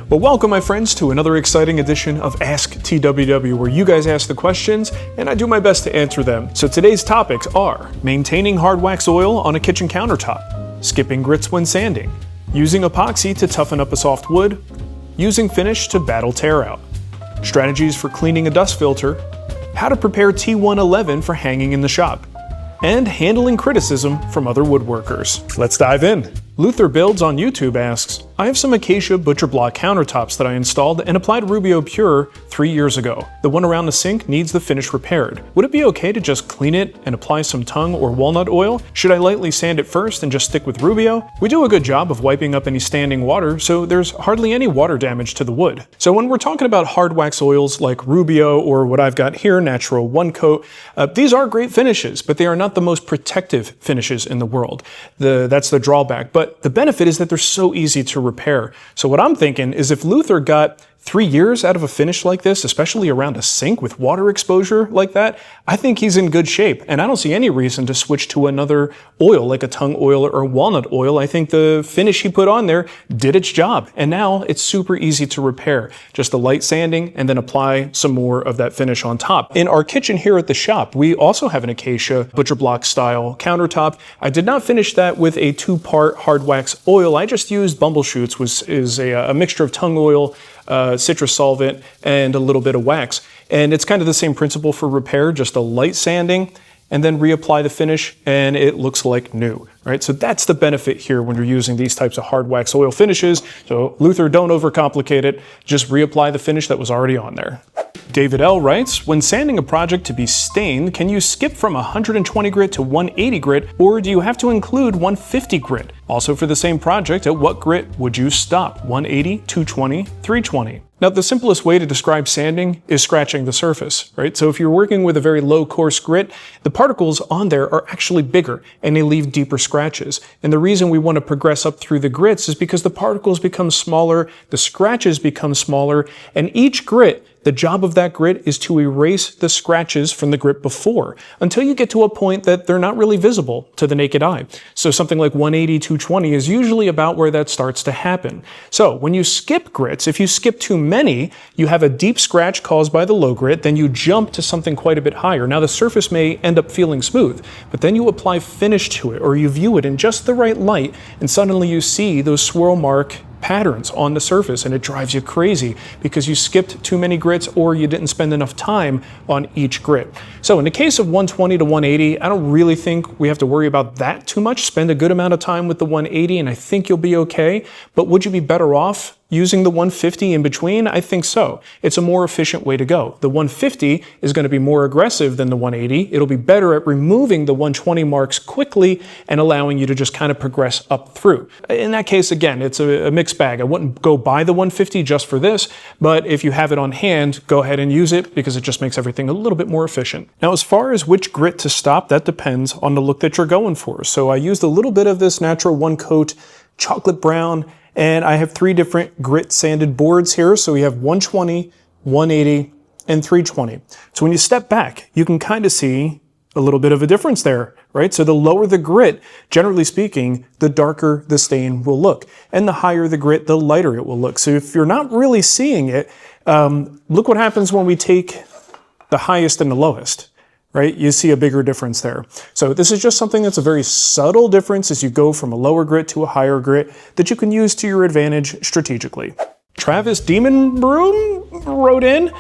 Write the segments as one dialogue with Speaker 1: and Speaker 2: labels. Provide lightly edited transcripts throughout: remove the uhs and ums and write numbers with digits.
Speaker 1: Well, welcome my friends to another exciting edition of Ask TWW, where you guys ask the questions and I do my best to answer them. So today's topics are maintaining Hardwax oil on a kitchen countertop, skipping grits when sanding, using epoxy to toughen up a soft wood, using Finish to battle tear out, strategies for cleaning a dust filter, how to prepare T111 for hanging in the shop, and handling criticism from other woodworkers. Let's dive in. Luther Builds on YouTube asks, I have some Acacia Butcher Block countertops that I installed and applied Rubio Pure 3 years ago. The one around the sink needs the finish repaired. Would it be okay to just clean it and apply some tung or walnut oil? Should I lightly sand it first and just stick with Rubio? We do a good job of wiping up any standing water, so there's hardly any water damage to the wood. So when we're talking about Hardwax oils like Rubio or what I've got here, Natural One Coat, these are great finishes, but they are not the most protective finishes in the world. That's the drawback. But the benefit is that they're so easy to repair. So what I'm thinking is if Luther got 3 years out of a finish like this, especially around a sink with water exposure like that, I think he's in good shape. And I don't see any reason to switch to another oil like a tung oil or walnut oil. I think the finish he put on there did its job. And now it's super easy to repair. Just a light sanding and then apply some more of that finish on top. In our kitchen here at the shop, we also have an Acacia Butcher Block style countertop. I did not finish that with a 2-part Hardwax oil. I just used Bumbleshoots, which is a mixture of tung oil, citrus solvent, and a little bit of wax. And it's kind of the same principle for repair, just a light sanding and then reapply the finish and it looks like new, right? So that's the benefit here when you're using these types of Hardwax oil finishes. So Luther, don't overcomplicate it. Just reapply the finish that was already on there. David L. writes, when sanding a project to be stained, can you skip from 120 grit to 180 grit, or do you have to include 150 grit? Also for the same project, at what grit would you stop? 180, 220, 320? Now, the simplest way to describe sanding is scratching the surface, right? So if you're working with a very low coarse grit, the particles on there are actually bigger and they leave deeper scratches. And the reason we want to progress up through the grits is because the particles become smaller, the scratches become smaller, and each grit, the job of that grit is to erase the scratches from the grit before until you get to a point that they're not really visible to the naked eye. So something like 180, 220 is usually about where that starts to happen. So when you skip grits, if you skip too many, you have a deep scratch caused by the low grit, then you jump to something quite a bit higher. Now the surface may end up feeling smooth, but then you apply finish to it or you view it in just the right light and suddenly you see those swirl mark patterns on the surface and it drives you crazy because you skipped too many grits or you didn't spend enough time on each grit. So in the case of 120 to 180, I don't really think we have to worry about that too much. Spend a good amount of time with the 180 and I think you'll be okay. But would you be better off using the 150 in between? I think so. It's a more efficient way to go. The 150 is going to be more aggressive than the 180. It'll be better at removing the 120 marks quickly and allowing you to just kind of progress up through. In that case, again, it's a mixed bag. I wouldn't go buy the 150 just for this, but if you have it on hand, go ahead and use it because it just makes everything a little bit more efficient. Now, as far as which grit to stop, that depends on the look that you're going for. So I used a little bit of this Natural One Coat chocolate brown, and I have 3 different grit sanded boards here. So we have 120, 180, and 320. So when you step back, you can kind of see a little bit of a difference there, right? So the lower the grit, generally speaking, the darker the stain will look. And the higher the grit, the lighter it will look. So if you're not really seeing it, look what happens when we take the highest and the lowest. Right? You see a bigger difference there. So this is just something that's a very subtle difference as you go from a lower grit to a higher grit that you can use to your advantage strategically. Travis Demon Broom wrote in,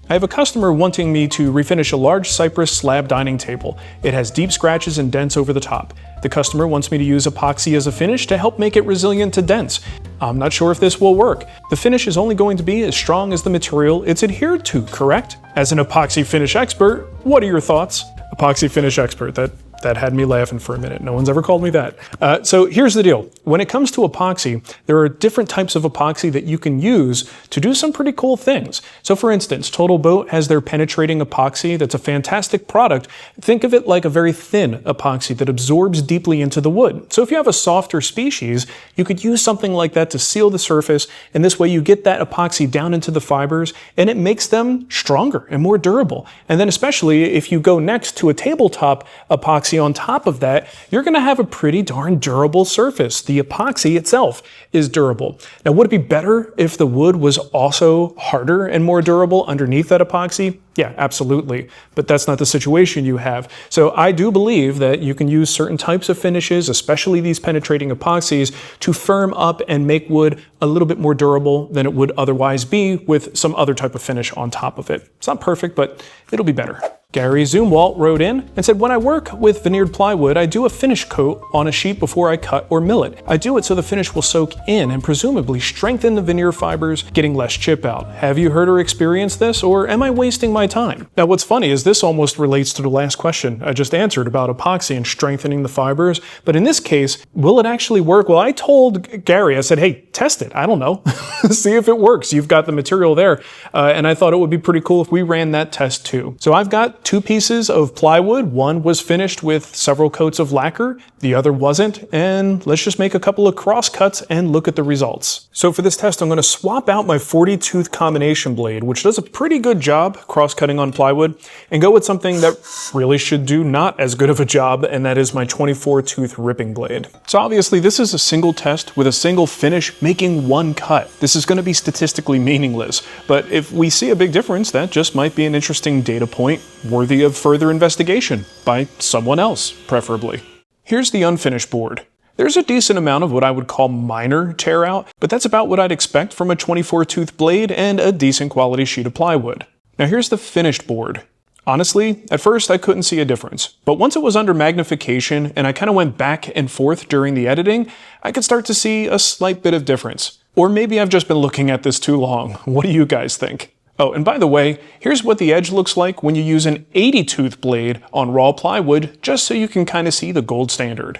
Speaker 1: I have a customer wanting me to refinish a large cypress slab dining table. It has deep scratches and dents over the top. The customer wants me to use epoxy as a finish to help make it resilient to dents. I'm not sure if this will work. The finish is only going to be as strong as the material it's adhered to, correct? As an epoxy finish expert, what are your thoughts? Epoxy finish expert, that had me laughing for a minute. No one's ever called me that. So here's the deal. When it comes to epoxy, there are different types of epoxy that you can use to do some pretty cool things. So for instance, Total Boat has their penetrating epoxy. That's a fantastic product. Think of it like a very thin epoxy that absorbs deeply into the wood. So if you have a softer species, you could use something like that to seal the surface. And this way you get that epoxy down into the fibers and it makes them stronger and more durable. And then especially if you go next to a tabletop epoxy epoxy on top of that, you're going to have a pretty darn durable surface. The epoxy itself is durable. Now, would it be better if the wood was also harder and more durable underneath that epoxy? Yeah, absolutely. But that's not the situation you have. So I do believe that you can use certain types of finishes, especially these penetrating epoxies, to firm up and make wood a little bit more durable than it would otherwise be with some other type of finish on top of it. It's not perfect, but it'll be better. Gary Zumwalt wrote in and said, when I work with veneered plywood, I do a finish coat on a sheet before I cut or mill it. I do it so the finish will soak in and presumably strengthen the veneer fibers, getting less chip out. Have you heard or experienced this, or am I wasting my time? Now, what's funny is this almost relates to the last question I just answered about epoxy and strengthening the fibers. But in this case, will it actually work? Well, I told Gary, I said, hey, test it. I don't know. See if it works. You've got the material there. And I thought it would be pretty cool if we ran that test too. So I've got 2 pieces of plywood. One was finished with several coats of lacquer, the other wasn't, and let's just make a couple of cross cuts and look at the results. So for this test, I'm going to swap out my 40-tooth combination blade, which does a pretty good job cross-cutting on plywood, and go with something that really should do not as good of a job, and that is my 24-tooth ripping blade. So obviously this is a single test with a single finish making one cut. This is going to be statistically meaningless, but if we see a big difference, that just might be an interesting data point worthy of further investigation by someone else, preferably. Here's the unfinished board. There's a decent amount of what I would call minor tear out, but that's about what I'd expect from a 24-tooth blade and a decent quality sheet of plywood. Now here's the finished board. Honestly, at first I couldn't see a difference, but once it was under magnification and I kind of went back and forth during the editing, I could start to see a slight bit of difference. Or maybe I've just been looking at this too long. What do you guys think? Oh, and by the way, here's what the edge looks like when you use an 80-tooth blade on raw plywood, just so you can kind of see the gold standard.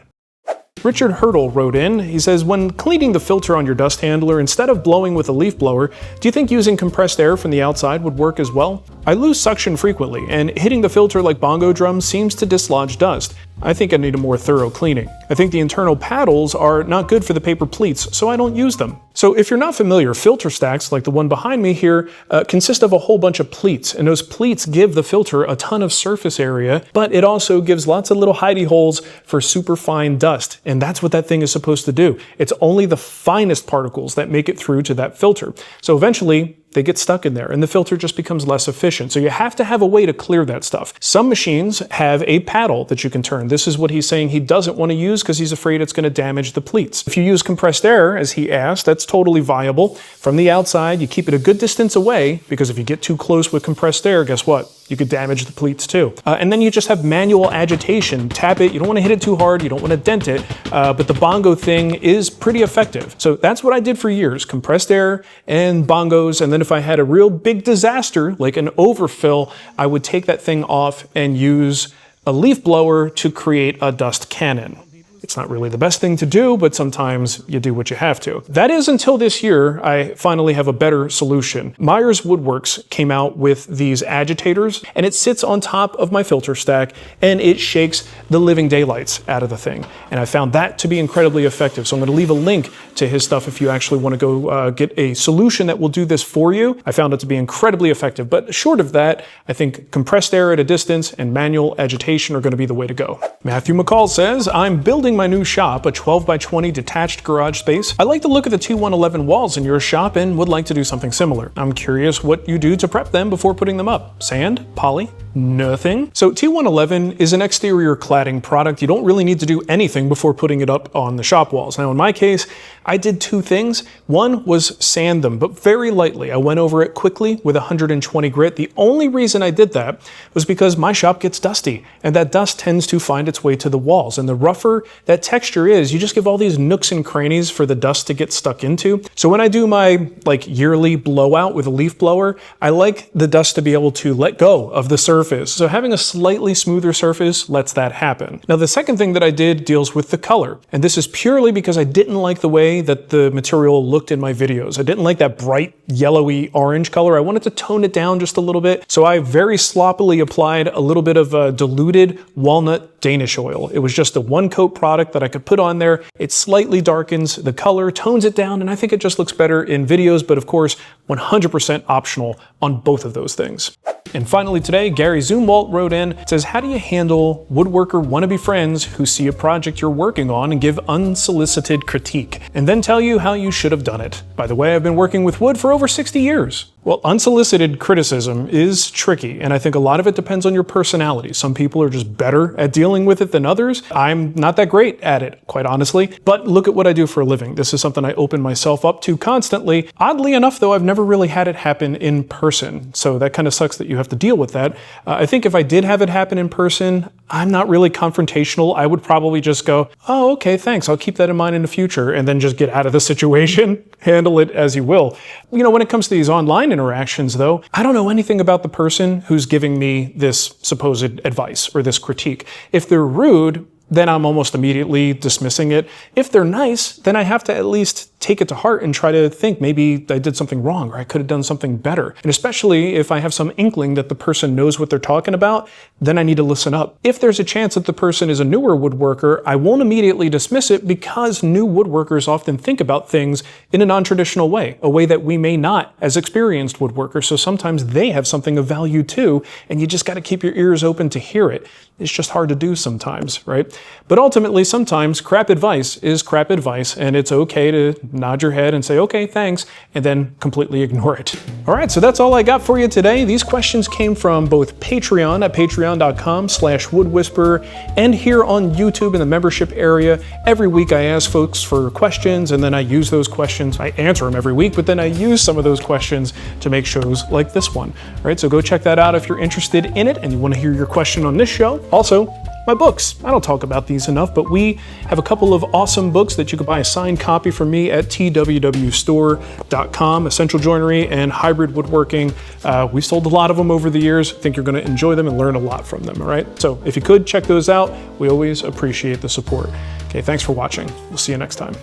Speaker 1: Richard Hurdle wrote in, he says, when cleaning the filter on your dust handler, instead of blowing with a leaf blower, do you think using compressed air from the outside would work as well? I lose suction frequently, and hitting the filter like bongo drums seems to dislodge dust. I think I need a more thorough cleaning. I think the internal paddles are not good for the paper pleats, so I don't use them. So if you're not familiar, filter stacks, like the one behind me here, consist of a whole bunch of pleats, and those pleats give the filter a ton of surface area, but it also gives lots of little hidey holes for super fine dust, and that's what that thing is supposed to do. It's only the finest particles that make it through to that filter. So eventually, they get stuck in there and the filter just becomes less efficient. So you have to have a way to clear that stuff. Some machines have a paddle that you can turn. This is what he's saying he doesn't want to use because he's afraid it's going to damage the pleats. If you use compressed air, as he asked, that's totally viable. From the outside, you keep it a good distance away because if you get too close with compressed air, guess what? You could damage the pleats too. And then you just have manual agitation. Tap it, you don't want to hit it too hard, you don't want to dent it, but the bongo thing is pretty effective. So that's what I did for years, compressed air and bongos, and then if I had a real big disaster, like an overfill, I would take that thing off and use a leaf blower to create a dust cannon. It's not really the best thing to do, but sometimes you do what you have to. That is until this year, I finally have a better solution. Myers Woodworks came out with these agitators, and it sits on top of my filter stack, and it shakes the living daylights out of the thing. And I found that to be incredibly effective. So I'm going to leave a link to his stuff if you actually want to go get a solution that will do this for you. I found it to be incredibly effective. But short of that, I think compressed air at a distance and manual agitation are going to be the way to go. Matthew McCall says, I'm building my new shop, a 12 by 20 detached garage space. I like to look at the T111 walls in your shop and would like to do something similar. I'm curious what you do to prep them before putting them up. Sand? Poly? Nothing. So T111 is an exterior cladding product. You don't really need to do anything before putting it up on the shop walls. Now in my case, I did two things. One was sand them, but very lightly. I went over it quickly with 120 grit. The only reason I did that was because my shop gets dusty and that dust tends to find its way to the walls. And the rougher that texture is, you just give all these nooks and crannies for the dust to get stuck into. So when I do my yearly blowout with a leaf blower, I like the dust to be able to let go of the surface. So having a slightly smoother surface lets that happen. Now the second thing that I did deals with the color. And this is purely because I didn't like the way that the material looked in my videos. I didn't like that bright yellowy orange color. I wanted to tone it down just a little bit. So I very sloppily applied a little bit of diluted walnut Danish oil. It was just a one coat product that I could put on there. It slightly darkens the color, tones it down, and I think it just looks better in videos, but of course, 100% optional on both of those things. And finally today, Gary Zumwalt wrote in, says, how do you handle woodworker wannabe friends who see a project you're working on and give unsolicited critique, and then tell you how you should have done it? By the way, I've been working with wood for over 60 years. Well, unsolicited criticism is tricky, and I think a lot of it depends on your personality. Some people are just better at dealing with it than others. I'm not that great at it, quite honestly, but look at what I do for a living. This is something I open myself up to constantly. Oddly enough, though, I've never really had it happen in person, so that kind of sucks that you have to deal with that. I think if I did have it happen in person, I'm not really confrontational. I would probably just go, oh, okay, thanks. I'll keep that in mind in the future, and then just get out of the situation. Handle it as you will. You know, when it comes to these online interactions, though, I don't know anything about the person who's giving me this supposed advice or this critique. If they're rude, then I'm almost immediately dismissing it. If they're nice, then I have to at least take it to heart and try to think maybe I did something wrong or I could have done something better. And especially if I have some inkling that the person knows what they're talking about, then I need to listen up. If there's a chance that the person is a newer woodworker, I won't immediately dismiss it, because new woodworkers often think about things in a non-traditional way, a way that we may not as experienced woodworkers. So sometimes they have something of value too, and you just got to keep your ears open to hear it. It's just hard to do sometimes, right? But ultimately, sometimes crap advice is crap advice, and it's okay to nod your head and say, okay, thanks, and then completely ignore it. All right, so that's all I got for you today. These questions came from both Patreon at patreon.com/woodwhisperer and here on YouTube in the membership area. Every week I ask folks for questions, and then I use those questions. I answer them every week, but then I use some of those questions to make shows like this one. All right, so go check that out if you're interested in it and you want to hear your question on this show. Also, my books. I don't talk about these enough, but we have a couple of awesome books that you can buy a signed copy from me at TWWstore.com, Essential Joinery and Hybrid Woodworking. We've sold a lot of them over the years. I think you're going to enjoy them and learn a lot from them, all right? So if you could, check those out. We always appreciate the support. Okay, thanks for watching. We'll see you next time.